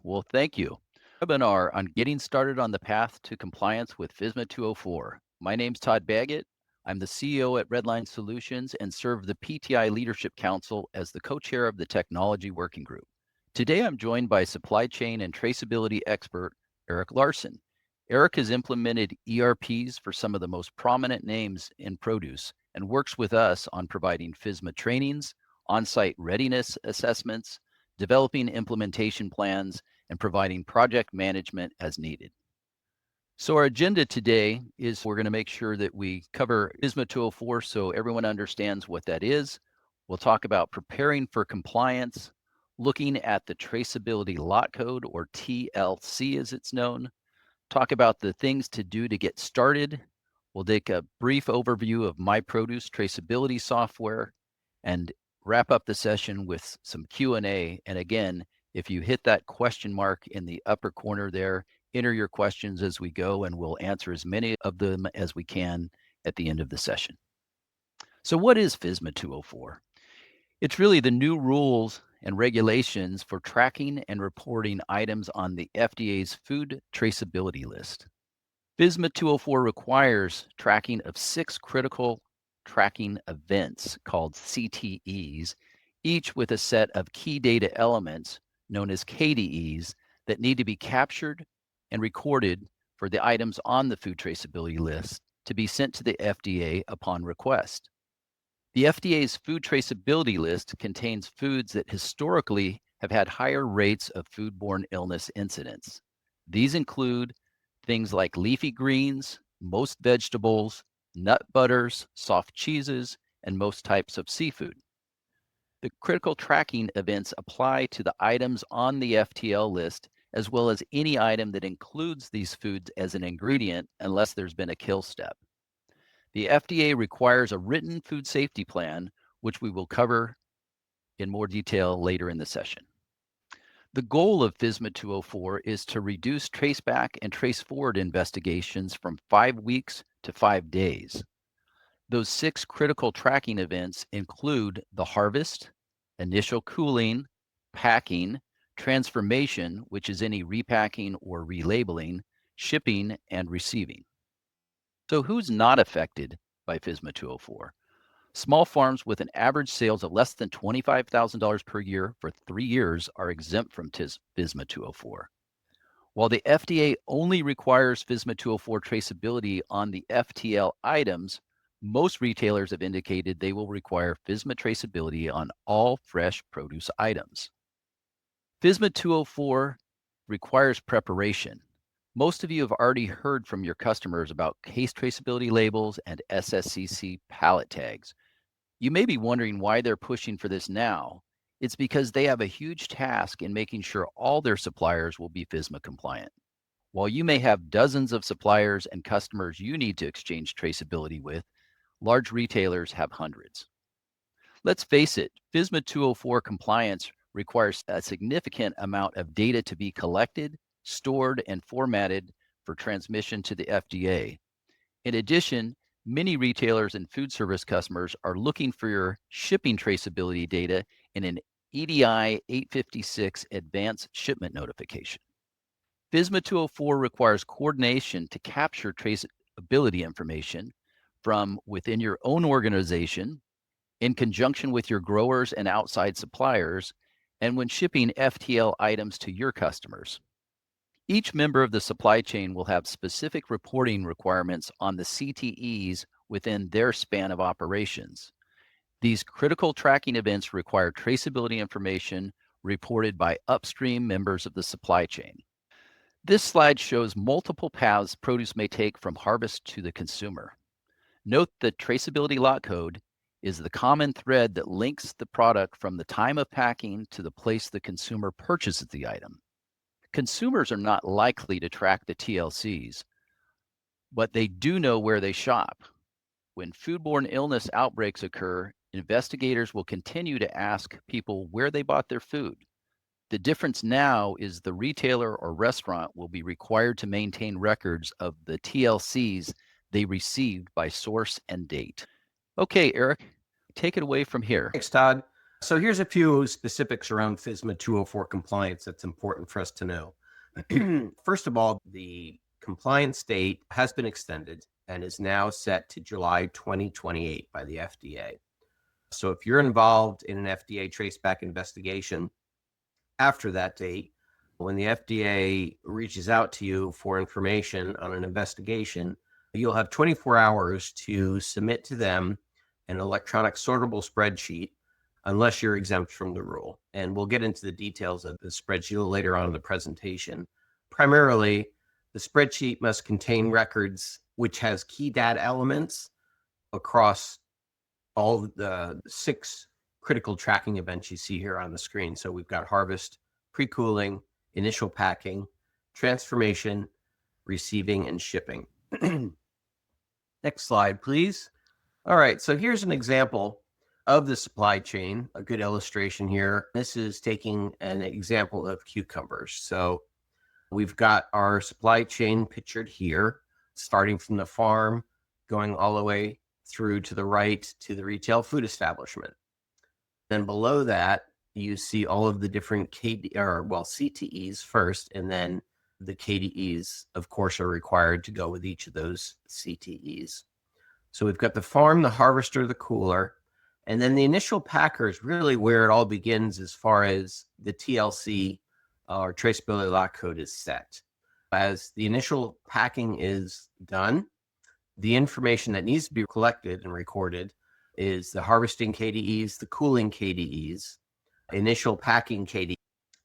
Well, thank you. Webinar on getting started on the path to compliance with FSMA 204. My name's Todd Baggett. I'm the CEO at RedLine Solutions and serve the PTI Leadership Council as the co-chair of the Technology Working Group. Today, I'm joined by supply chain and traceability expert, Erik Larsen. Erik has implemented ERPs for some of the most prominent names in produce and works with us on providing FSMA trainings, on-site readiness assessments, developing implementation plans, and providing project management as needed. So our agenda today is we're going to make sure that we cover FSMA 204 so everyone understands what that is. We'll talk about preparing for compliance, looking at the traceability lot code, or TLC as it's known, talk about the things to do to get started. We'll take a brief overview of my produce traceability software and wrap up the session with some Q&A. And again, if you hit that question mark in the upper corner there, enter your questions as we go, and we'll answer as many of them as we can at the end of the session. So what is FSMA 204? It's really the new rules and regulations for tracking and reporting items on the FDA's food traceability list. FSMA 204 requires tracking of 6 critical tracking events called CTEs, each with a set of key data elements known as KDEs that need to be captured and recorded for the items on the food traceability list to be sent to the FDA upon request. The FDA's food traceability list contains foods that historically have had higher rates of foodborne illness incidence. These include things like leafy greens, most vegetables, nut butters, soft cheeses, and most types of seafood. The critical tracking events apply to the items on the FTL list, as well as any item that includes these foods as an ingredient unless there's been a kill step. The FDA requires a written food safety plan, which we will cover in more detail later in the session. The goal of FSMA 204 is to reduce traceback and traceforward investigations from 5 weeks to 5 days. Those 6 critical tracking events include the harvest, initial cooling, packing, transformation, which is any repacking or relabeling, shipping, and receiving. So who's not affected by FSMA 204? Small farms with an average sales of less than $25,000 per year for 3 years are exempt from FSMA 204. While the FDA only requires FSMA 204 traceability on the FTL items, most retailers have indicated they will require FSMA traceability on all fresh produce items. FSMA 204 requires preparation. Most of you have already heard from your customers about case traceability labels and SSCC pallet tags. You may be wondering why they're pushing for this now. It's because they have a huge task in making sure all their suppliers will be FSMA compliant. While you may have dozens of suppliers and customers you need to exchange traceability with, large retailers have hundreds. Let's face it, FSMA 204 compliance requires a significant amount of data to be collected, stored, and formatted for transmission to the FDA. In addition, many retailers and food service customers are looking for your shipping traceability data in an EDI 856 advanced shipment notification. FSMA 204 requires coordination to capture traceability information from within your own organization, in conjunction with your growers and outside suppliers, and when shipping FTL items to your customers. Each member of the supply chain will have specific reporting requirements on the CTEs within their span of operations. These critical tracking events require traceability information reported by upstream members of the supply chain. This slide shows multiple paths produce may take from harvest to the consumer. Note that traceability lot code is the common thread that links the product from the time of packing to the place the consumer purchases the item. Consumers are not likely to track the TLCs, but they do know where they shop. When foodborne illness outbreaks occur, investigators will continue to ask people where they bought their food. The difference now is the retailer or restaurant will be required to maintain records of the TLCs they received by source and date. Okay, Erik, take it away from here. Thanks, Todd. So here's a few specifics around FSMA 204 compliance that's important for us to know. First of all, the compliance date has been extended and is now set to July 2028 by the FDA. So if you're involved in an FDA traceback investigation after that date, when the FDA reaches out to you for information on an investigation, you'll have 24 hours to submit to them an electronic sortable spreadsheet unless you're exempt from the rule. And we'll get into the details of the spreadsheet later on in the presentation. Primarily, the spreadsheet must contain records which has key data elements across all the 6 critical tracking events you see here on the screen. So we've got harvest, pre-cooling, initial packing, transformation, receiving, and shipping. Next slide, please. All right, so here's an example of the supply chain, a good illustration here. This is taking an example of cucumbers. So we've got our supply chain pictured here, starting from the farm, going all the way through to the right to the retail food establishment. Then below that, you see all of the different CTEs first, and then the KDEs, of course, are required to go with each of those CTEs. So we've got the farm, the harvester, the cooler, and then the initial packer is really where it all begins as far as the TLC or traceability lot code is set. As the initial packing is done, the information that needs to be collected and recorded is the harvesting KDEs, the cooling KDEs, initial packing KDEs,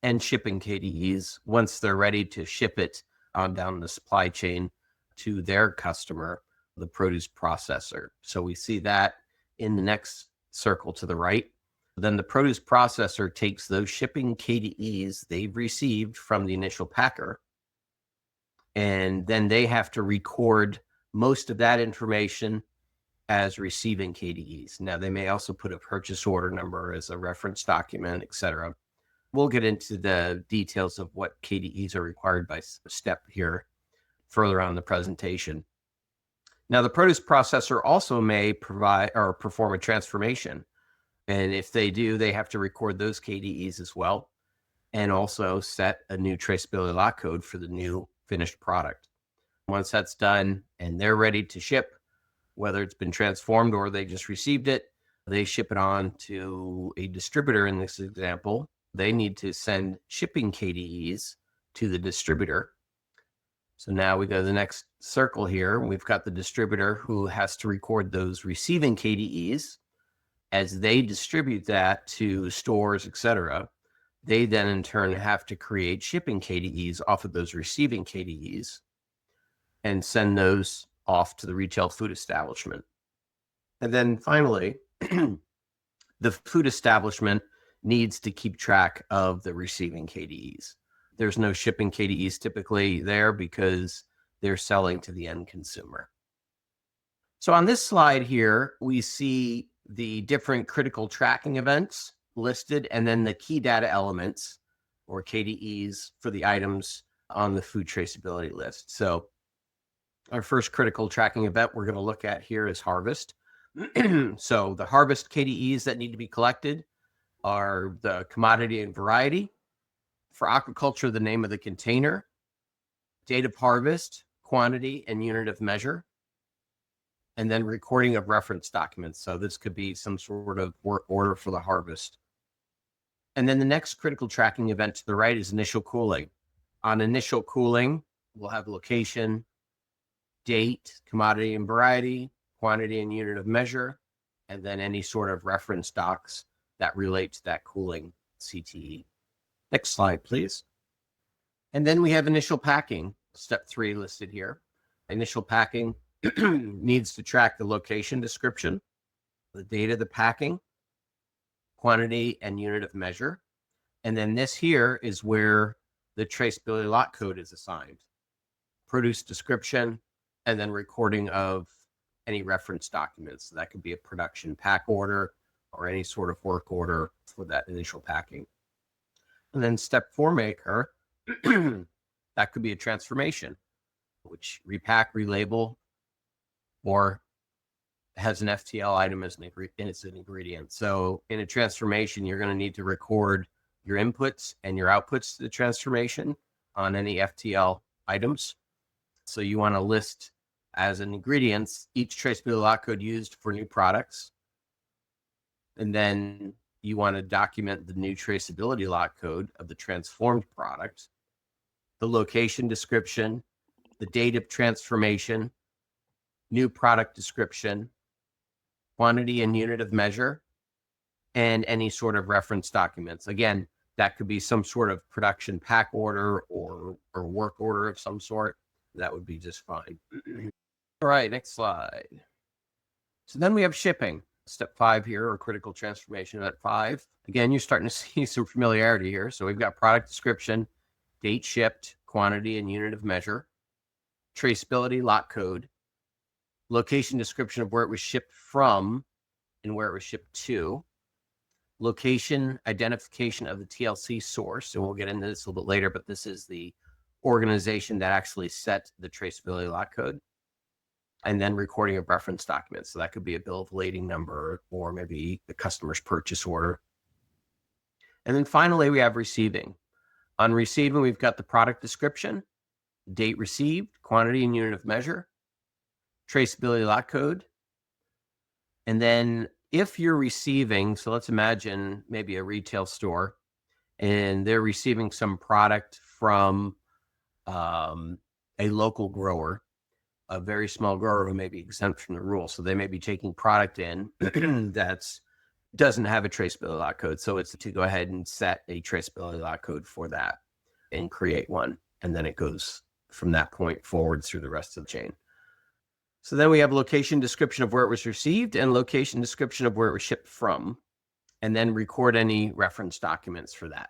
and shipping KDEs once they're ready to ship it on down the supply chain to their customer, the produce processor. So we see that in the next circle to the right. Then the produce processor takes those shipping KDEs they've received from the initial packer, and then they have to record most of that information as receiving KDEs. Now, they may also put a purchase order number as a reference document, etc. We'll get into the details of what KDEs are required by step here further on in the presentation. Now, the produce processor also may provide or perform a transformation. And if they do, they have to record those KDEs as well, and also set a new traceability lot code for the new finished product. Once that's done and they're ready to ship, whether it's been transformed or they just received it, they ship it on to a distributor. In this example, they need to send shipping KDEs to the distributor. So now we go to the next circle here. We've got the distributor who has to record those receiving KDEs. As they distribute that to stores, etc., they then in turn have to create shipping KDEs off of those receiving KDEs and send those off to the retail food establishment. And then finally, the food establishment needs to keep track of the receiving KDEs. There's no shipping KDEs typically there because they're selling to the end consumer. So on this slide here, we see the different critical tracking events listed, and then the key data elements or KDEs for the items on the food traceability list. So our first critical tracking event we're going to look at here is harvest. So the harvest KDEs that need to be collected are the commodity and variety. For aquaculture, the name of the container, date of harvest, quantity, and unit of measure, and then recording of reference documents. So this could be some sort of work order for the harvest. And then the next critical tracking event to the right is initial cooling. On initial cooling, we'll have location, date, commodity and variety, quantity and unit of measure, and then any sort of reference docs that relate to that cooling CTE. Next slide, please. And then we have initial packing, step 3 listed here. Initial packing needs to track the location description, the date of the packing, quantity and unit of measure. And then this here is where the traceability lot code is assigned. Produce description, and then recording of any reference documents. So that could be a production pack order or any sort of work order for that initial packing. And then step 4 maker, that could be a transformation, which repack, relabel, or has an FTL item as an ingredient. So in a transformation, you're going to need to record your inputs and your outputs to the transformation on any FTL items. So you want to list as an ingredients each traceability lot code used for new products. And then you want to document the new traceability lot code of the transformed product, the location description, the date of transformation, new product description, quantity and unit of measure, and any sort of reference documents. Again, that could be some sort of production pack order or work order of some sort. That would be just fine. All right, next slide. So then we have shipping. Step 5 here, or critical transformation at 5. Again, you're starting to see some familiarity here. So we've got product description, date shipped, quantity and unit of measure, traceability lot code, location description of where it was shipped from and where it was shipped to, location identification of the TLC source. And we'll get into this a little bit later, but this is the organization that actually set the traceability lot code. And then recording of reference documents. So that could be a bill of lading number or maybe the customer's purchase order. And then finally, we have receiving. On receiving, we've got the product description, date received, quantity and unit of measure, traceability lot code. And then if you're receiving, so let's imagine maybe a retail store and they're receiving some product from a local grower, a very small grower who may be exempt from the rule. So they may be taking product in that doesn't have a traceability lot code. So it's to go ahead and set a traceability lot code for that and create one. And then it goes from that point forward through the rest of the chain. So then we have location description of where it was received and location description of where it was shipped from, and then record any reference documents for that.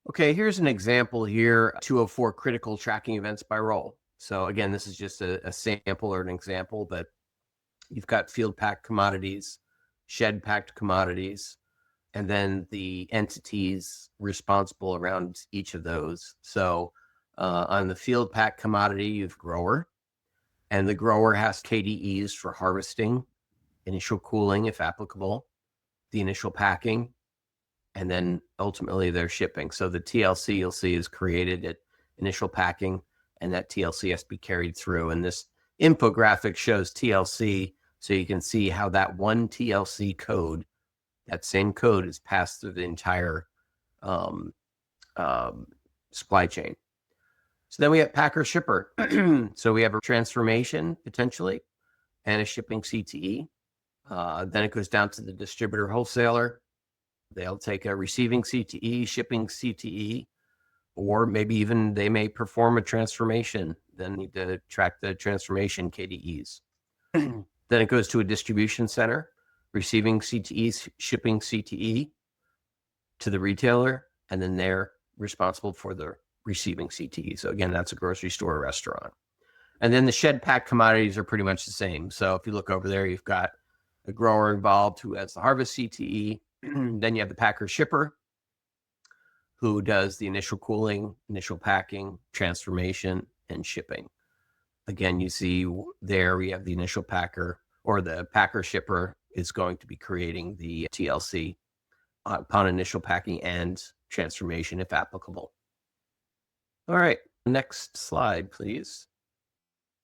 Okay, here's an example here, 204 critical tracking events by role. So again, this is just a sample or an example, but you've got field packed commodities, shed packed commodities, and then the entities responsible around each of those. So on the field packed commodity, you've grower, and the grower has KDEs for harvesting, initial cooling, if applicable, the initial packing, and then ultimately their shipping. So the TLC you'll see is created at initial packing, and that TLC has to be carried through. And this infographic shows TLC, so you can see how that one TLC code, that same code, is passed through the entire supply chain. So then we have packer shipper. So we have a transformation potentially and a shipping CTE. Then it goes down to the distributor wholesaler. They'll take a receiving CTE, shipping CTE, or maybe even they may perform a transformation, then need to track the transformation KDEs. Then it goes to a distribution center, receiving CTEs, shipping CTE to the retailer, and then they're responsible for the receiving CTE. So again, that's a grocery store or restaurant. And then the shed pack commodities are pretty much the same. So if you look over there, you've got a grower involved who has the harvest CTE. Then you have the packer shipper who does the initial cooling, initial packing, transformation, and shipping. Again, you see there we have the initial packer, or the packer shipper is going to be creating the TLC upon initial packing and transformation if applicable. All right, next slide, please.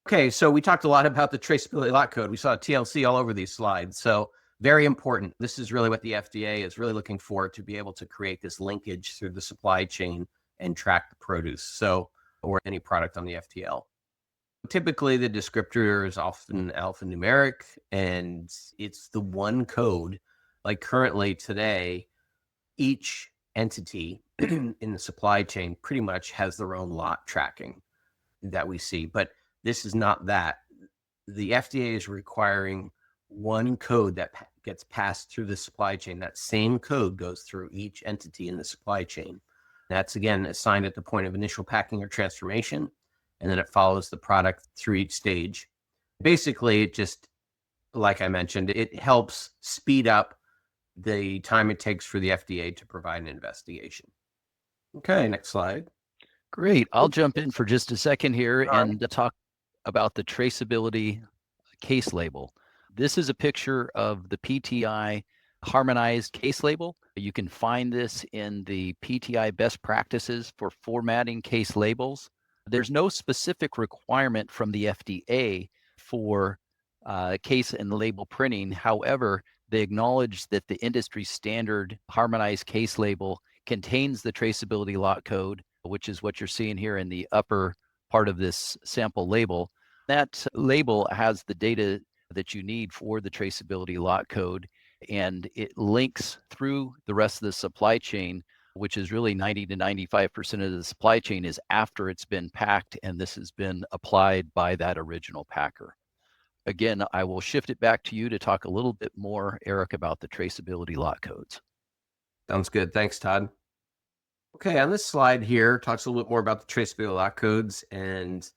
Okay, so we talked a lot about the traceability lot code. We saw TLC all over these slides. So very important. This is really what the FDA is really looking for, to be able to create this linkage through the supply chain and track the produce, so, or any product on the FTL. Typically, the descriptor is often alphanumeric, and it's the one code. Like currently today, each entity in the supply chain pretty much has their own lot tracking that we see, but this is not that. The FDA is requiring one code that gets passed through the supply chain. That same code goes through each entity in the supply chain. That's, again, assigned at the point of initial packing or transformation, and then it follows the product through each stage. Basically, it just, like I mentioned, it helps speed up the time it takes for the FDA to provide an investigation. Okay, next slide. Great. I'll jump in for just a second here All and talk about the traceability case label. This is a picture of the PTI harmonized case label. You can find this in the PTI best practices for formatting case labels. There's no specific requirement from the FDA for case and label printing. However, they acknowledge that the industry standard harmonized case label contains the traceability lot code, which is what you're seeing here in the upper part of this sample label. That label has the data that you need for the traceability lot code, and it links through the rest of the supply chain, which is really 90 to 95% of the supply chain is after it's been packed and this has been applied by that original packer. Again, I will shift it back to you to talk a little bit more, Erik, about the traceability lot codes. Sounds good. Thanks, Todd. Okay, on this slide here, talks a little bit more about the traceability lot codes. And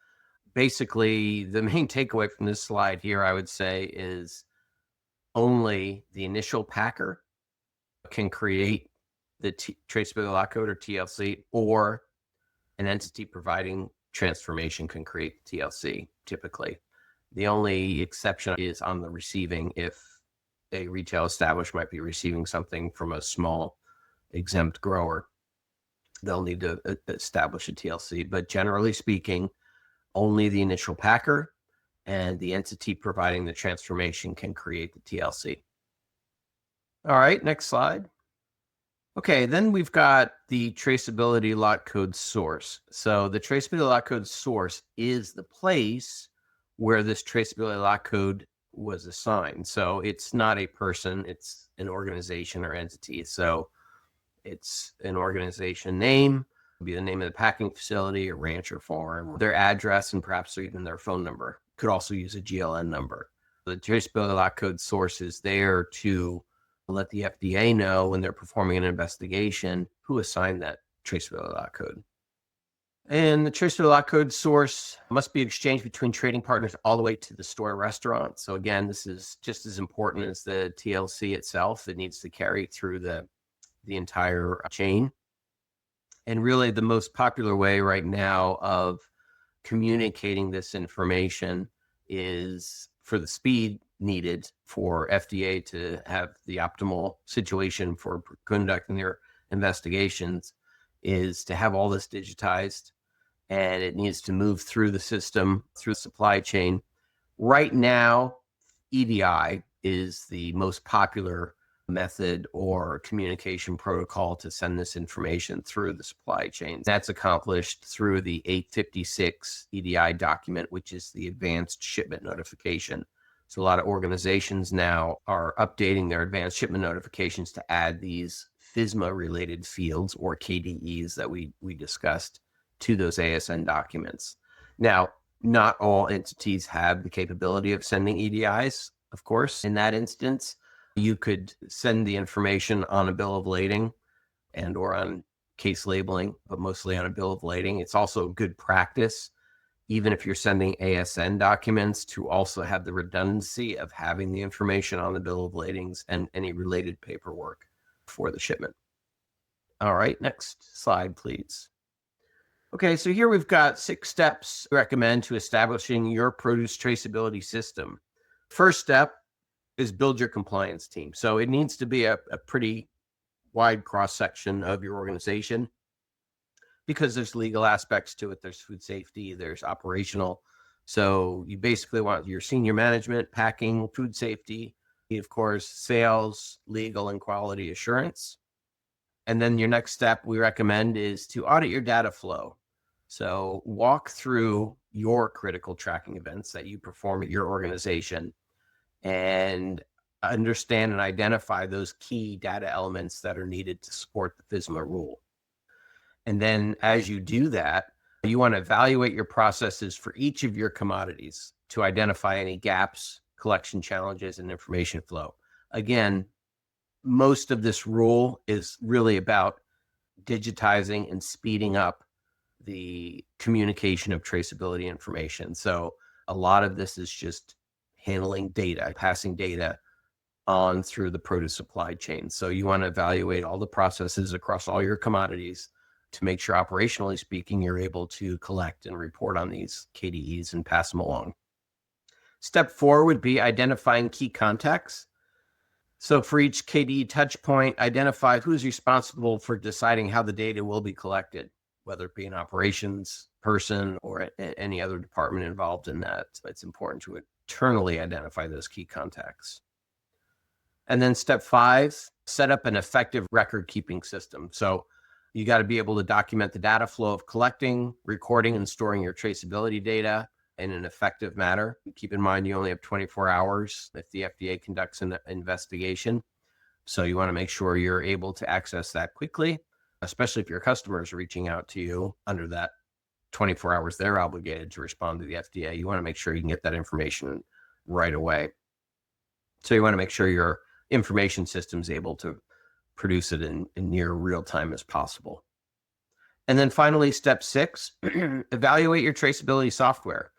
basically, the main takeaway from this slide here, I would say, is only the initial packer can create the traceability lot code, or TLC, or an entity providing transformation can create TLC, typically. The only exception is on the receiving, if a retail establishment might be receiving something from a small exempt grower, they'll need to establish a TLC. But generally speaking, only the initial packer and the entity providing the transformation can create the TLC. All right, next slide. Okay, then we've got the traceability lot code source. So the traceability lot code source is the place where this traceability lot code was assigned. So it's not a person, it's an organization or entity. So it's an organization name, be the name of the packing facility, or ranch or farm, their address, and perhaps even their phone number. Could also use a GLN number. The traceability lot code source is there to let the FDA know when they're performing an investigation who assigned that traceability lot code. And the traceability lot code source must be exchanged between trading partners all the way to the store restaurant. So again, this is just as important as the TLC itself. It needs to carry through the entire chain. And really the most popular way right now of communicating this information is for the speed needed for FDA to have the optimal situation for conducting their investigations, is to have all this digitized, and it needs to move through the system, through the supply chain. Right now, EDI is the most popular method or communication protocol to send this information through the supply chain. That's accomplished through the 856 EDI document, which is the advanced shipment notification. So a lot of organizations now are updating their advanced shipment notifications to add these FSMA related fields, or KDEs, that we discussed, to those ASN documents. Now, not all entities have the capability of sending EDIs, of course. In that instance, you could send the information on a bill of lading and or on case labeling, but mostly on a bill of lading. It's also good practice, even if you're sending ASN documents, to also have the redundancy of having the information on the bill of ladings and any related paperwork for the shipment. All right, next slide, please. Okay, so here we've got 6 steps I recommend to establishing your produce traceability system. First step is build your compliance team. So it needs to be a pretty wide cross-section of your organization, because there's legal aspects to it. There's food safety, there's operational. So you basically want your senior management, packing, food safety, of course, sales, legal, and quality assurance. And then your next step we recommend is to audit your data flow. So walk through your critical tracking events that you perform at your organization and understand and identify those key data elements that are needed to support the FSMA rule. And then as you do that, you want to evaluate your processes for each of your commodities to identify any gaps, collection challenges, and information flow. Again, most of this rule is really about digitizing and speeding up the communication of traceability information. So a lot of this is just handling data, passing data on through the produce supply chain. So you want to evaluate all the processes across all your commodities to make sure, operationally speaking, you're able to collect and report on these KDEs and pass them along. Step 4 would be identifying key contacts. So for each KDE touch point, identify who's responsible for deciding how the data will be collected, whether it be an operations person or any other department involved in that. It's important to internally identify those key contacts. And then step 5, set up an effective record keeping system. So you got to be able to document the data flow of collecting, recording, and storing your traceability data in an effective manner. Keep in mind, you only have 24 hours if the FDA conducts an investigation. So you want to make sure you're able to access that quickly, especially if your customers are reaching out to you under that 24 hours they're obligated to respond to the FDA. You want to make sure you can get that information right away. So you want to make sure your information system is able to produce it in near real time as possible. And then finally, step 6, evaluate your traceability software.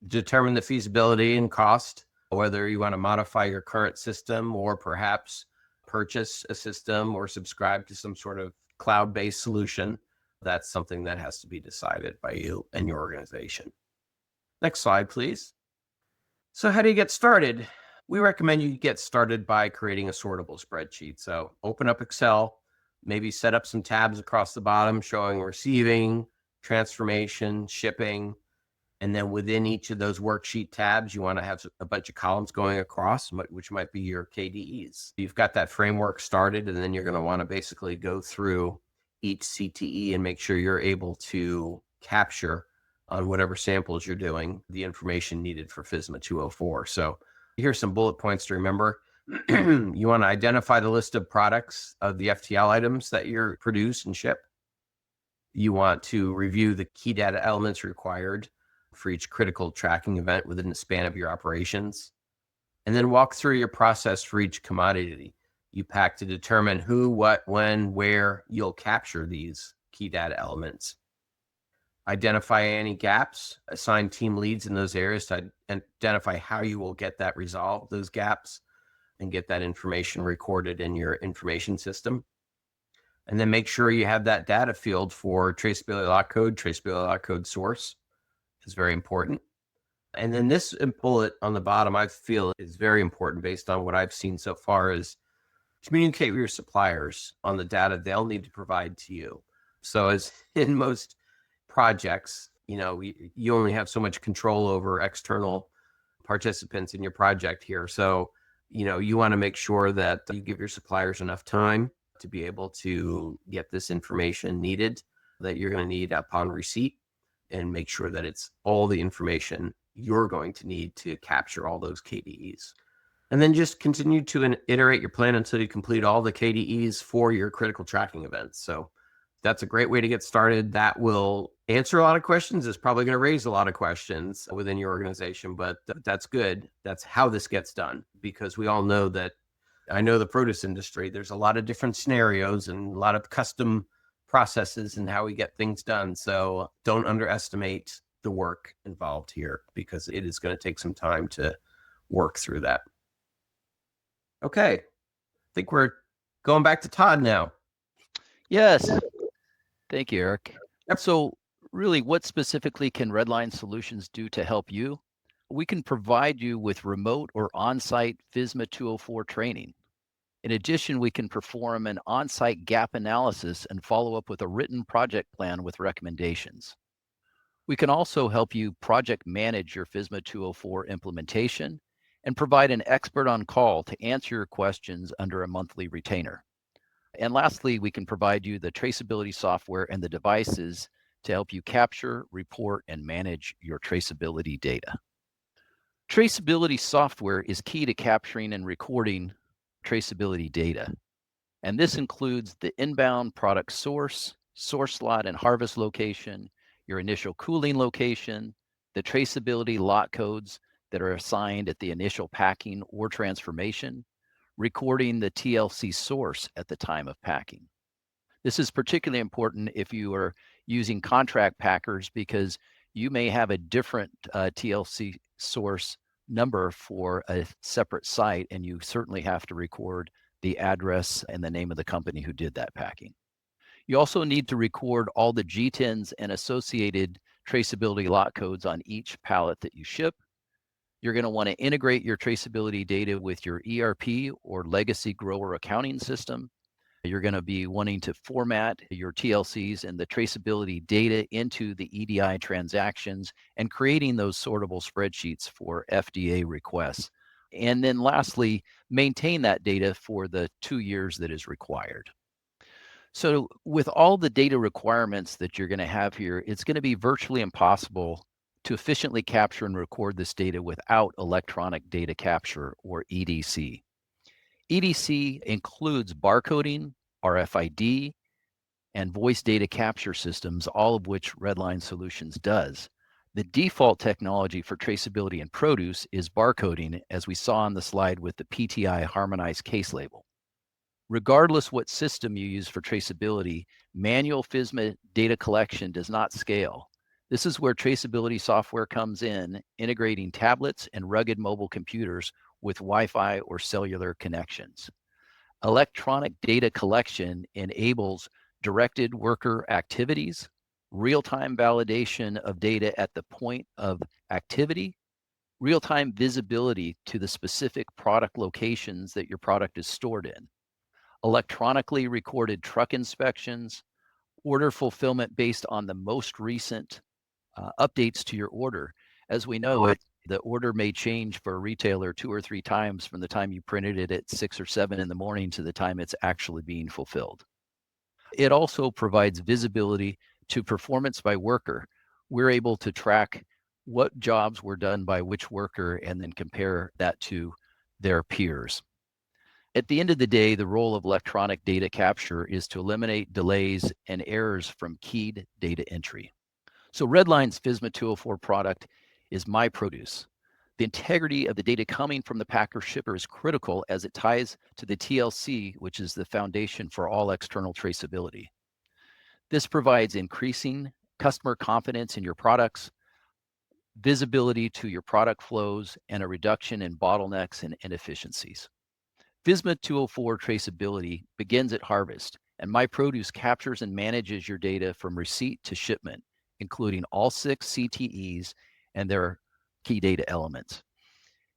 Determine the feasibility and cost, whether you want to modify your current system or perhaps purchase a system or subscribe to some sort of cloud-based solution. That's something that has to be decided by you and your organization. Next slide, please. So how do you get started? We recommend you get started by creating a sortable spreadsheet. So open up Excel, maybe set up some tabs across the bottom showing receiving, transformation, shipping. And then within each of those worksheet tabs, you want to have a bunch of columns going across, which might be your KDEs. You've got that framework started, and then you're going to want to basically go through each CTE and make sure you're able to capture on whatever samples you're doing the information needed for FSMA 204. So here's some bullet points to remember. You want to identify the list of products of the FTL items that you produce and ship. You want to review the key data elements required for each critical tracking event within the span of your operations, and then walk through your process for each commodity you pack to determine who, what, when, where you'll capture these key data elements. Identify any gaps, assign team leads in those areas to identify how you will get that resolved, those gaps, and get that information recorded in your information system. And then make sure you have that data field for traceability lot code source. Is very important. And then this bullet on the bottom, I feel is very important based on what I've seen so far, is communicate with your suppliers on the data they'll need to provide to you. So as in most projects, you only have so much control over external participants in your project here. So, you want to make sure that you give your suppliers enough time to be able to get this information needed that you're going to need upon receipt, and make sure that it's all the information you're going to need to capture all those KDEs. And then just continue to iterate your plan until you complete all the KDEs for your critical tracking events. So that's a great way to get started. That will answer a lot of questions. It's probably going to raise a lot of questions within your organization, but that's good. That's how this gets done, because we all know that, I know the produce industry, there's a lot of different scenarios and a lot of custom processes and how we get things done. So don't underestimate the work involved here, because it is going to take some time to work through that. Okay. I think we're going back to Todd now. Yes. Thank you, Erik. Yep. So really, what specifically can RedLine Solutions do to help you? We can provide you with remote or on-site FSMA 204 training. In addition, we can perform an on-site gap analysis and follow up with a written project plan with recommendations. We can also help you project manage your FSMA 204 implementation and provide an expert on call to answer your questions under a monthly retainer. And lastly, we can provide you the traceability software and the devices to help you capture, report, and manage your traceability data. Traceability software is key to capturing and recording traceability data. And this includes the inbound product source, source lot and harvest location, your initial cooling location, the traceability lot codes that are assigned at the initial packing or transformation, recording the TLC source at the time of packing. This is particularly important if you are using contract packers, because you may have a different TLC source number for a separate site, and you certainly have to record the address and the name of the company who did that packing. You also need to record all the G10s and associated traceability lot codes on each pallet that you ship. You're going to want to integrate your traceability data with your ERP or legacy grower accounting system. You're going to be wanting to format your TLCs and the traceability data into the EDI transactions and creating those sortable spreadsheets for FDA requests. And then lastly, maintain that data for the 2 years that is required. So with all the data requirements that you're going to have here, it's going to be virtually impossible to efficiently capture and record this data without electronic data capture, or EDC. EDC includes barcoding, RFID, and voice data capture systems, all of which RedLine Solutions does. The default technology for traceability in produce is barcoding, as we saw on the slide with the PTI harmonized case label. Regardless what system you use for traceability, manual FSMA data collection does not scale. This is where traceability software comes in, integrating tablets and rugged mobile computers with Wi-Fi or cellular connections. Electronic data collection enables directed worker activities, real-time validation of data at the point of activity, real-time visibility to the specific product locations that your product is stored in, electronically recorded truck inspections, order fulfillment based on the most recent updates to your order. As we know, the order may change for a retailer 2 or 3 times from the time you printed it at 6 or 7 in the morning to the time it's actually being fulfilled. It also provides visibility to performance by worker. We're able to track what jobs were done by which worker and then compare that to their peers. At the end of the day, the role of electronic data capture is to eliminate delays and errors from keyed data entry. So RedLine's FSMA 204 product is My Produce. The integrity of the data coming from the packer shipper is critical as it ties to the TLC, which is the foundation for all external traceability. This provides increasing customer confidence in your products, visibility to your product flows, and a reduction in bottlenecks and inefficiencies. FSMA 204 traceability begins at harvest, and My Produce captures and manages your data from receipt to shipment, including all 6 CTEs and their key data elements.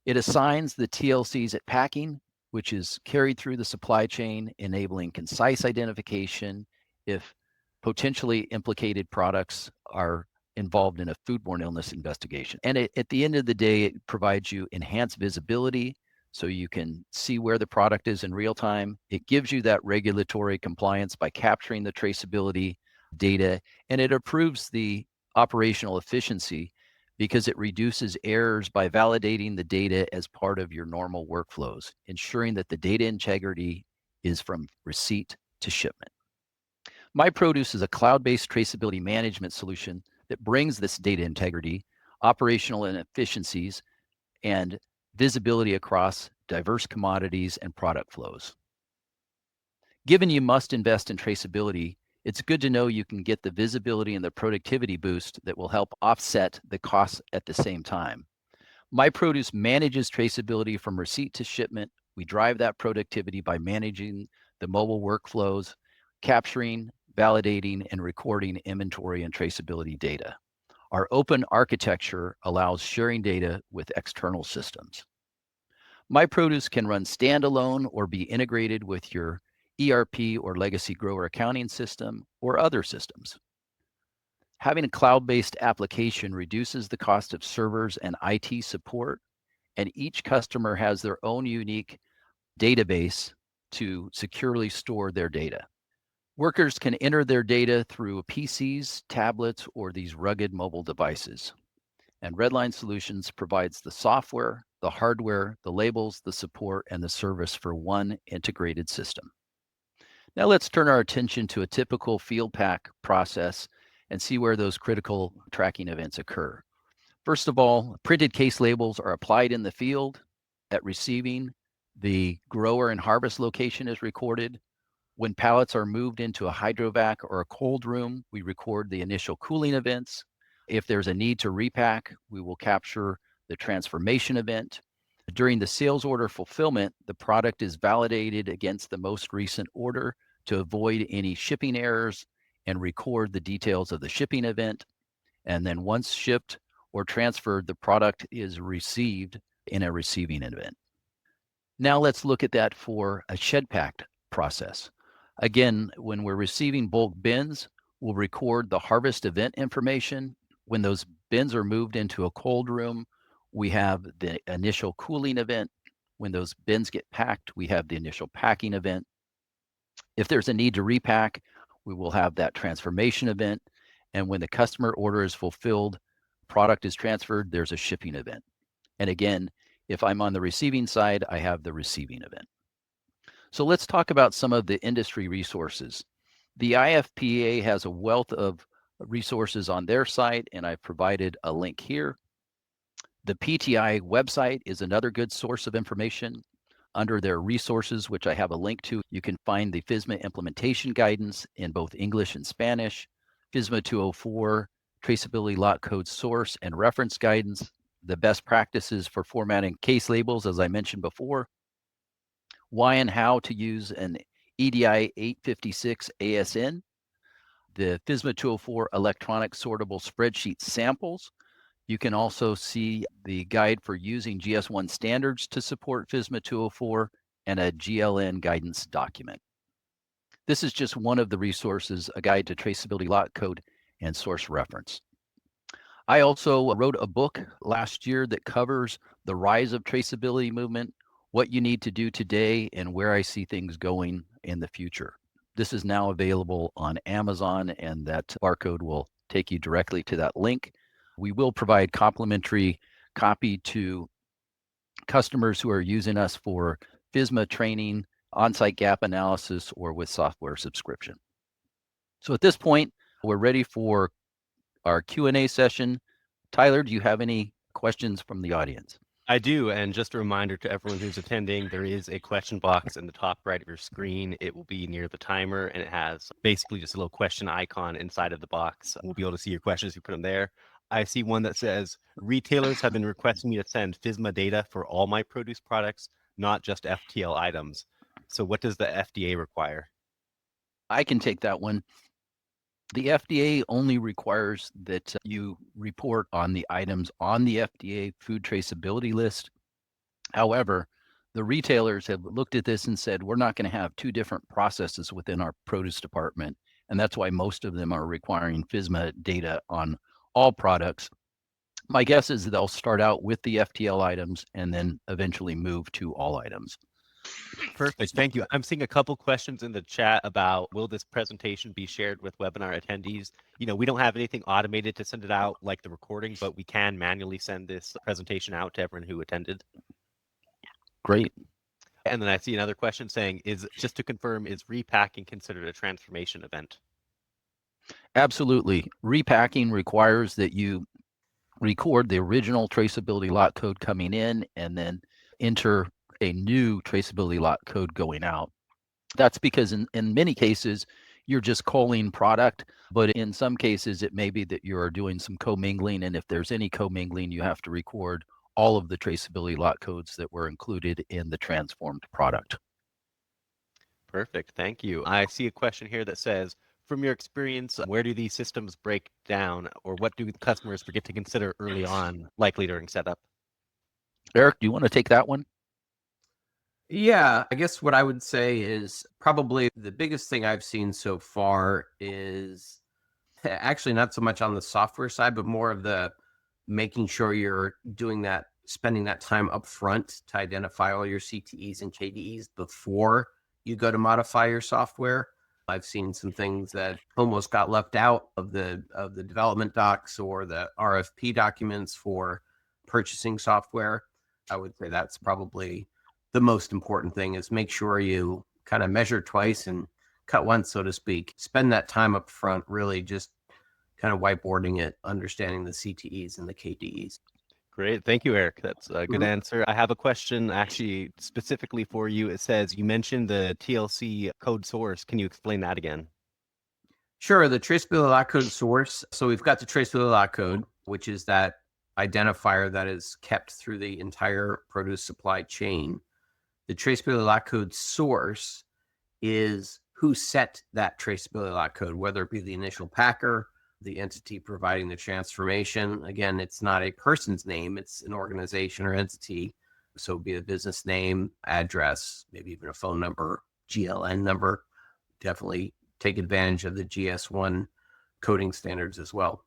It assigns the TLCs at packing, which is carried through the supply chain, enabling concise identification if potentially implicated products are involved in a foodborne illness investigation. And at the end of the day, it provides you enhanced visibility so you can see where the product is in real time. It gives you that regulatory compliance by capturing the traceability data, and it improves the operational efficiency because it reduces errors by validating the data as part of your normal workflows, ensuring that the data integrity is from receipt to shipment. My Produce is a cloud-based traceability management solution that brings this data integrity, operational efficiencies, and visibility across diverse commodities and product flows. Given you must invest in traceability, it's good to know you can get the visibility and the productivity boost that will help offset the costs at the same time. My Produce manages traceability from receipt to shipment. We drive that productivity by managing the mobile workflows, capturing, validating, and recording inventory and traceability data. Our open architecture allows sharing data with external systems. My Produce can run standalone or be integrated with your ERP or legacy grower accounting system or other systems. Having a cloud-based application reduces the cost of servers and IT support, and each customer has their own unique database to securely store their data. Workers can enter their data through PCs, tablets, or these rugged mobile devices. And RedLine Solutions provides the software, the hardware, the labels, the support, and the service for one integrated system. Now let's turn our attention to a typical field pack process and see where those critical tracking events occur. First of all, printed case labels are applied in the field. At receiving, the grower and harvest location is recorded. When pallets are moved into a hydrovac or a cold room, we record the initial cooling events. If there's a need to repack, we will capture the transformation event. During the sales order fulfillment, the product is validated against the most recent order to avoid any shipping errors and record the details of the shipping event. And then once shipped, or transferred, the product is received in a receiving event. Now let's look at that for a shed packed process. Again, when we're receiving bulk bins, we'll record the harvest event information. When those bins are moved into a cold room, we have the initial cooling event. When those bins get packed, we have the initial packing event. If there's a need to repack, we will have that transformation event. And when the customer order is fulfilled, product is transferred, there's a shipping event. And again, if I'm on the receiving side, I have the receiving event. So let's talk about some of the industry resources. The IFPA has a wealth of resources on their site, and I've provided a link here. The PTI website is another good source of information. Under their resources, which I have a link to, you can find the FSMA implementation guidance in both English and Spanish, FSMA 204, traceability lot code source and reference guidance, the best practices for formatting case labels, as I mentioned before, why and how to use an EDI 856 ASN, the FSMA 204 electronic sortable spreadsheet samples. You can also see the guide for using GS1 standards to support FSMA 204 and a GLN guidance document. This is just one of the resources, a guide to traceability lot code and source reference. I also wrote a book last year that covers the rise of traceability movement, what you need to do today, and where I see things going in the future. This is now available on Amazon, and that barcode will take you directly to that link. We will provide complimentary copy to customers who are using us for FSMA training, on-site gap analysis, or with software subscription. So at this point, we're ready for our Q&A session. Tyler, do you have any questions from the audience? I do, and just a reminder to everyone who's attending, there is a question box in the top right of your screen. It will be near the timer, and it has basically just a little question icon inside of the box. We'll be able to see your questions. You put them there. I see one that says, retailers have been requesting me to send FSMA data for all my produce products, not just FTL items. So what does the FDA require? I can take that one. The FDA only requires that you report on the items on the FDA food traceability list. However, the retailers have looked at this and said, we're not going to have two different processes within our produce department. And that's why most of them are requiring FSMA data on all products. My guess is they'll start out with the FTL items and then eventually move to all items. Perfect. Thank you. I'm seeing a couple questions in the chat about, will this presentation be shared with webinar attendees? You know, we don't have anything automated to send it out like the recording, but we can manually send this presentation out to everyone who attended. Great. And then I see another question saying, just to confirm, is repacking considered a transformation event? Absolutely. Repacking requires that you record the original traceability lot code coming in and then enter a new traceability lot code going out. That's because in many cases, you're just culling product, but in some cases, it may be that you are doing some commingling. And if there's any commingling, you have to record all of the traceability lot codes that were included in the transformed product. Perfect. Thank you. I see a question here that says, from your experience, where do these systems break down, or what do customers forget to consider early on, likely during setup? Erik, do you want to take that one? Yeah, I guess what I would say is probably the biggest thing I've seen so far is actually not so much on the software side, but more of the making sure you're doing that, spending that time up front to identify all your CTEs and KDEs before you go to modify your software. I've seen some things that almost got left out of the development docs or the RFP documents for purchasing software. I would say that's probably the most important thing, is make sure you kind of measure twice and cut once, so to speak. Spend that time up front, really just kind of whiteboarding it, understanding the CTEs and the KDEs. Great. Thank you, Erik. That's a good answer. I have a question actually specifically for you. It says, you mentioned the TLC code source. Can you explain that again? Sure. The traceability lot code source. So we've got the traceability lot code, which is that identifier that is kept through the entire produce supply chain. The traceability lot code source is who set that traceability lot code, whether it be the initial packer the entity providing the transformation. Again, it's not a person's name, it's an organization or entity. So it'd be a business name, address, maybe even a phone number, GLN number. Definitely take advantage of the GS1 coding standards as well.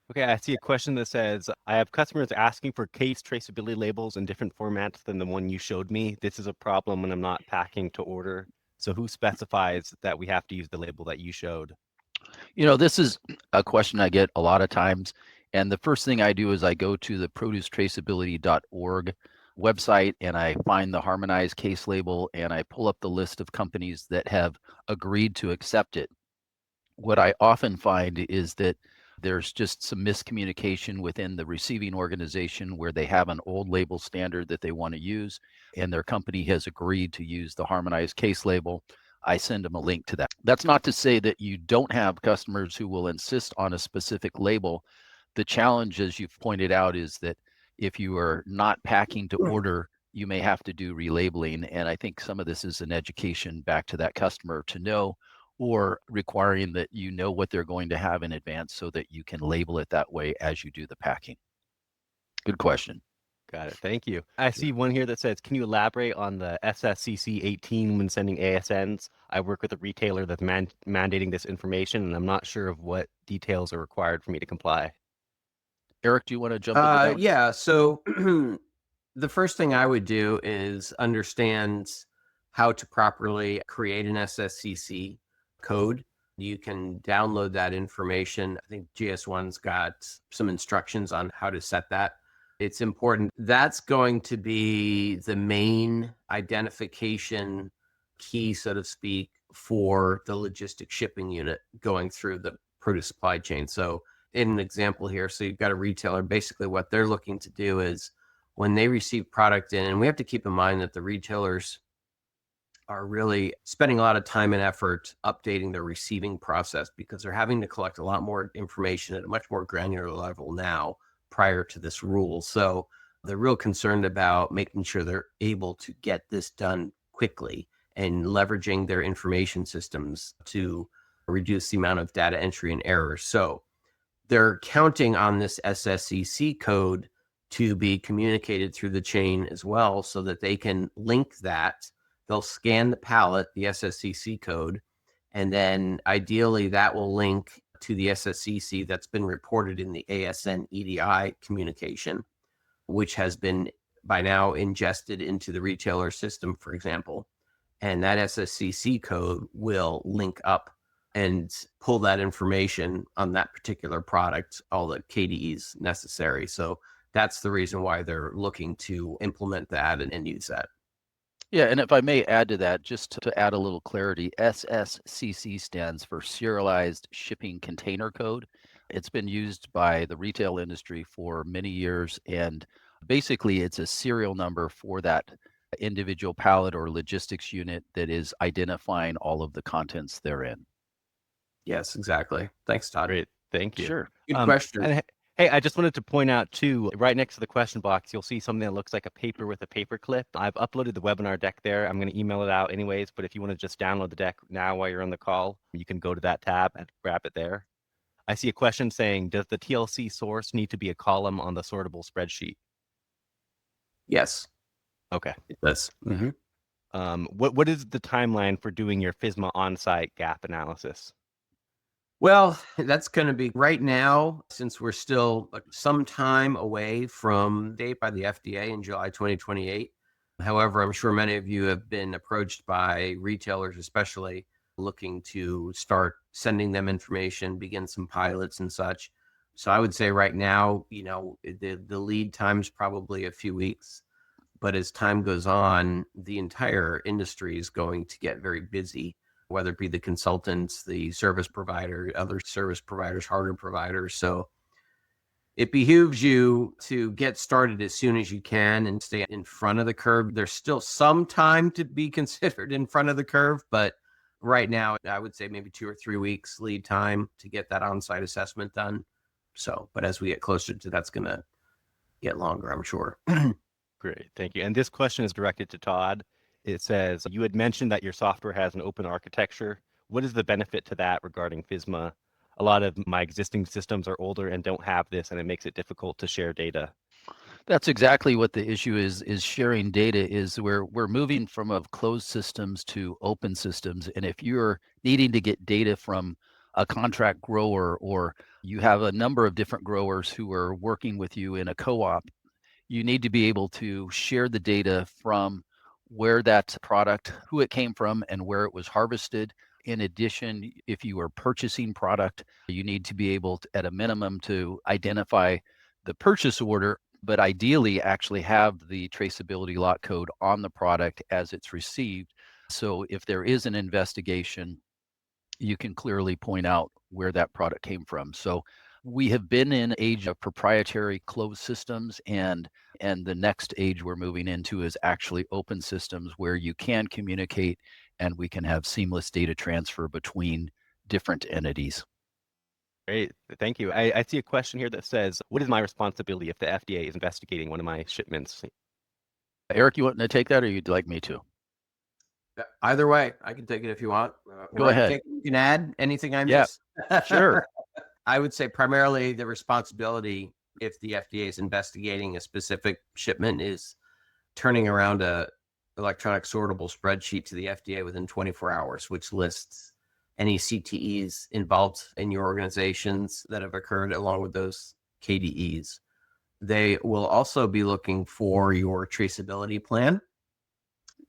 Okay, I see a question that says, I have customers asking for case traceability labels in different formats than the one you showed me. This is a problem when I'm not packing to order. So who specifies that we have to use the label that you showed? This is a question I get a lot of times. And the first thing I do is I go to the producetraceability.org website and I find the harmonized case label and I pull up the list of companies that have agreed to accept it. What I often find is that there's just some miscommunication within the receiving organization where they have an old label standard that they want to use and their company has agreed to use the harmonized case label. I send them a link to that. That's not to say that you don't have customers who will insist on a specific label. The challenge, as you've pointed out, is that if you are not packing to order, you may have to do relabeling. And I think some of this is an education back to that customer to know, or requiring that you know what they're going to have in advance so that you can label it that way as you do the packing. Good question. Got it. Thank you. I see one here that says, can you elaborate on the SSCC 18 when sending ASNs? I work with a retailer that's mandating this information, and I'm not sure of what details are required for me to comply. Erik, do you want to jump into that? Yeah. So the first thing I would do is understand how to properly create an SSCC code. You can download that information. I think GS1's got some instructions on how to set that. It's important. That's going to be the main identification key, so to speak, for the logistics shipping unit going through the produce supply chain. So in an example here, so you've got a retailer, basically what they're looking to do is when they receive product in, and we have to keep in mind that the retailers are really spending a lot of time and effort updating their receiving process because they're having to collect a lot more information at a much more granular level now prior to this rule. So they're real concerned about making sure they're able to get this done quickly and leveraging their information systems to reduce the amount of data entry and errors. So they're counting on this SSCC code to be communicated through the chain as well so that they can link that. They'll scan the pallet, the SSCC code, and then ideally that will link to the SSCC that's been reported in the ASN EDI communication, which has been by now ingested into the retailer system, for example. And that SSCC code will link up and pull that information on that particular product, all the KDEs necessary. So that's the reason why they're looking to implement that and use that. Yeah, and if I may add to that, just to add a little clarity, SSCC stands for Serialized Shipping Container Code. It's been used by the retail industry for many years, and basically it's a serial number for that individual pallet or logistics unit that is identifying all of the contents therein. Yes, exactly. Thanks, Todd. Great. Thank you. Sure. Good question. And hey, I just wanted to point out too, right next to the question box, you'll see something that looks like a paper with a paper clip. I've uploaded the webinar deck there. I'm going to email it out anyways, but if you want to just download the deck now while you're on the call, you can go to that tab and grab it there. I see a question saying, does the TLC source need to be a column on the sortable spreadsheet? Yes, Okay. it does. What is the timeline for doing your FSMA on-site gap analysis? Well, that's going to be right now, since we're still some time away from date by the FDA in July 2028. However, I'm sure many of you have been approached by retailers, especially looking to start sending them information, begin some pilots and such. So I would say right now, the lead time is probably a few weeks. But as time goes on, the entire industry is going to get very busy, whether it be the consultants, the service provider, other service providers, hardware providers. So it behooves you to get started as soon as you can and stay in front of the curve. There's still some time to be considered in front of the curve, but right now I would say maybe 2 or 3 weeks lead time to get that on-site assessment done. So, but as we get closer to that's going to get longer, I'm sure. Great, thank you. And this question is directed to Todd. It says, you had mentioned that your software has an open architecture. What is the benefit to that regarding FSMA? A lot of my existing systems are older and don't have this, and it makes it difficult to share data. That's exactly what the issue is sharing data is we're moving from of closed systems to open systems. And if you're needing to get data from a contract grower, or you have a number of different growers who are working with you in a co-op, you need to be able to share the data from where that product, who it came from, and where it was harvested. In addition, if you are purchasing product, you need to be able to, at a minimum, to identify the purchase order, but ideally actually have the traceability lot code on the product as it's received. So if there is an investigation, you can clearly point out where that product came from. So we have been in age of proprietary closed systems, and the next age we're moving into is actually open systems where you can communicate and we can have seamless data transfer between different entities. Great, thank you. I see a question here that says, what is my responsibility if the FDA is investigating one of my shipments? Erik, you want to take that, or you'd like me to? Either way, I can take it if you want. Go ahead. You can add anything I Yeah, missed. sure. I would say primarily the responsibility, if the FDA is investigating a specific shipment, is turning around a electronic sortable spreadsheet to the FDA within 24 hours, which lists any CTEs involved in your organizations that have occurred along with those KDEs. They will also be looking for your traceability plan.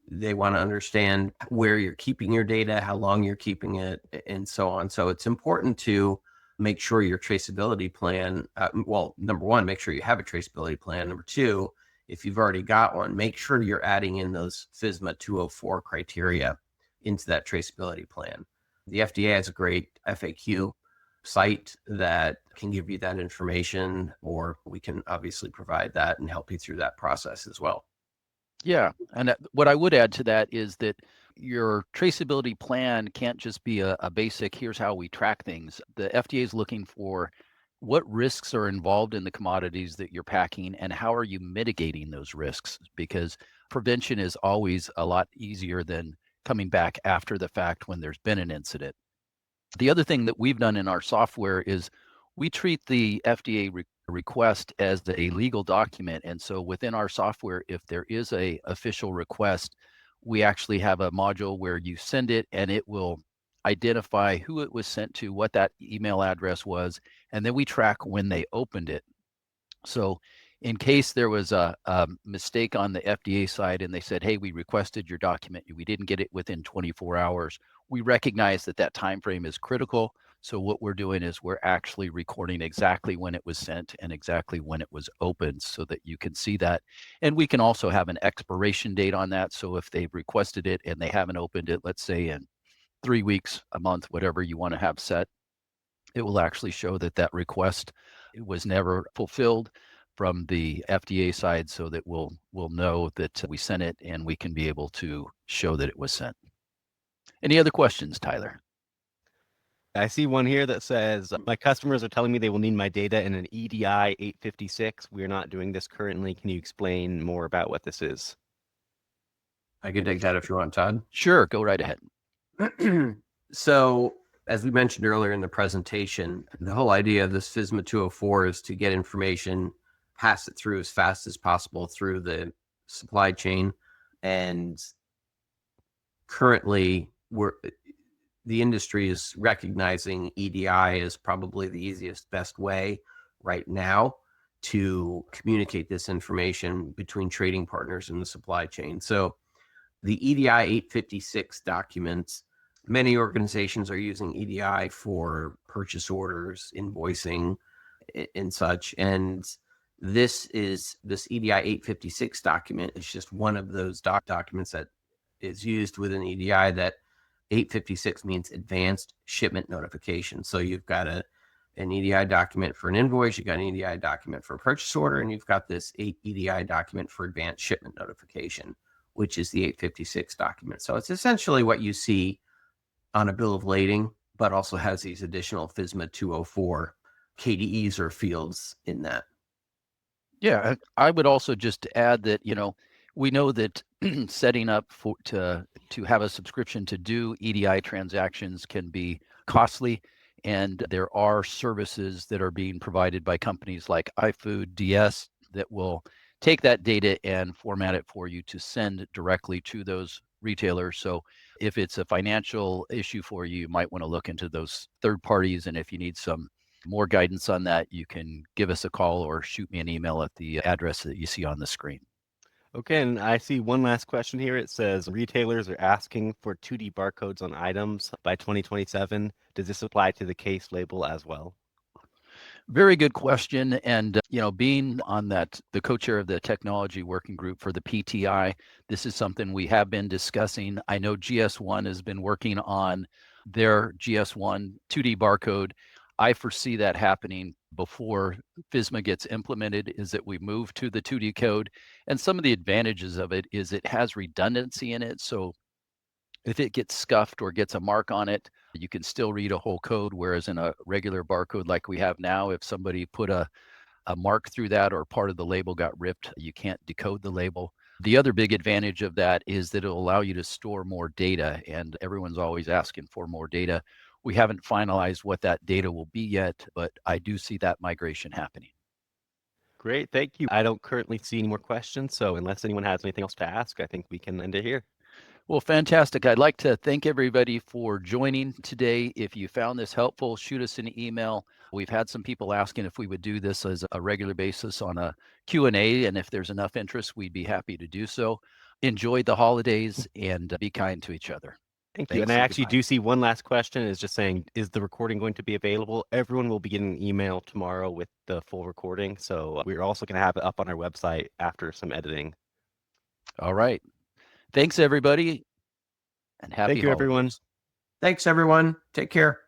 They want to understand where you're keeping your data, how long you're keeping it, and so on. So it's important to make sure your traceability plan, well, number one, make sure you have a traceability plan. Number two, if you've already got one, make sure you're adding in those FSMA 204 criteria into that traceability plan. The FDA has a great FAQ site that can give you that information, or we can obviously provide that and help you through that process as well. Yeah, and what I would add to that is that your traceability plan can't just be a basic, here's how we track things. The FDA is looking for what risks are involved in the commodities that you're packing and how are you mitigating those risks, because prevention is always a lot easier than coming back after the fact when there's been an incident. The other thing that we've done in our software is we treat the FDA request as a legal document. And so within our software, if there is a official request, we actually have a module where you send it and it will identify who it was sent to, what that email address was, and then we track when they opened it. So in case there was a mistake on the FDA side and they said, hey, we requested your document, we didn't get it within 24 hours, we recognize that that time frame is critical. So what we're doing is we're actually recording exactly when it was sent and exactly when it was opened so that you can see that. And we can also have an expiration date on that. So if they've requested it and they haven't opened it, let's say in 3 weeks, a month, whatever you want to have set, it will actually show that that request was never fulfilled from the FDA side, so that we'll know that we sent it and we can be able to show that it was sent. Any other questions, Tyler? I see one here that says, my customers are telling me they will need my data in an EDI 856. We are not doing this currently. Can you explain more about what this is? I can take that if you want, Todd. Sure, go right ahead. So, as we mentioned earlier in the presentation, the whole idea of this FSMA 204 is to get information, pass it through as fast as possible through the supply chain. And currently, the industry is recognizing EDI as probably the easiest, best way right now to communicate this information between trading partners in the supply chain. So the EDI 856 documents, many organizations are using EDI for purchase orders, invoicing, and such. And this EDI 856 document is just one of those documents that is used within EDI. That 856 means advanced shipment notification. So you've got an EDI document for an invoice, you've got an EDI document for a purchase order, and you've got this EDI document for advanced shipment notification, which is the 856 document. So it's essentially what you see on a bill of lading, but also has these additional FSMA 204 KDEs or fields in that. Yeah, I would also just add that, we know that setting up to have a subscription to do EDI transactions can be costly. And there are services that are being provided by companies like iFood, DS, that will take that data and format it for you to send directly to those retailers. So if it's a financial issue for you, you might want to look into those third parties. And if you need some more guidance on that, you can give us a call or shoot me an email at the address that you see on the screen. Okay, and I see one last question here. It says retailers are asking for 2D barcodes on items by 2027. Does this apply to the case label as well? Very good question. And, being on the co-chair of the technology working group for the PTI, this is something we have been discussing. I know GS1 has been working on their GS1 2D barcode. I foresee that happening before FSMA gets implemented, is that we move to the 2D code. And some of the advantages of it is it has redundancy in it. So if it gets scuffed or gets a mark on it, you can still read a whole code. Whereas in a regular barcode like we have now, if somebody put a mark through that or part of the label got ripped, you can't decode the label. The other big advantage of that is that it'll allow you to store more data, and everyone's always asking for more data. We haven't finalized what that data will be yet, but I do see that migration happening. Great, thank you. I don't currently see any more questions, so unless anyone has anything else to ask, I think we can end it here. Well, fantastic. I'd like to thank everybody for joining today. If you found this helpful, shoot us an email. We've had some people asking if we would do this as a regular basis on a Q&A, and if there's enough interest, we'd be happy to do so. Enjoy the holidays and be kind to each other. Thank you. Thanks And I and actually goodbye. do see one last question is just saying, is the recording going to be available? Everyone will be getting an email tomorrow with the full recording. So we're also going to have it up on our website after some editing. All right. Thanks, everybody, and happy Thank you, everyone. holidays. Thanks, everyone. Take care.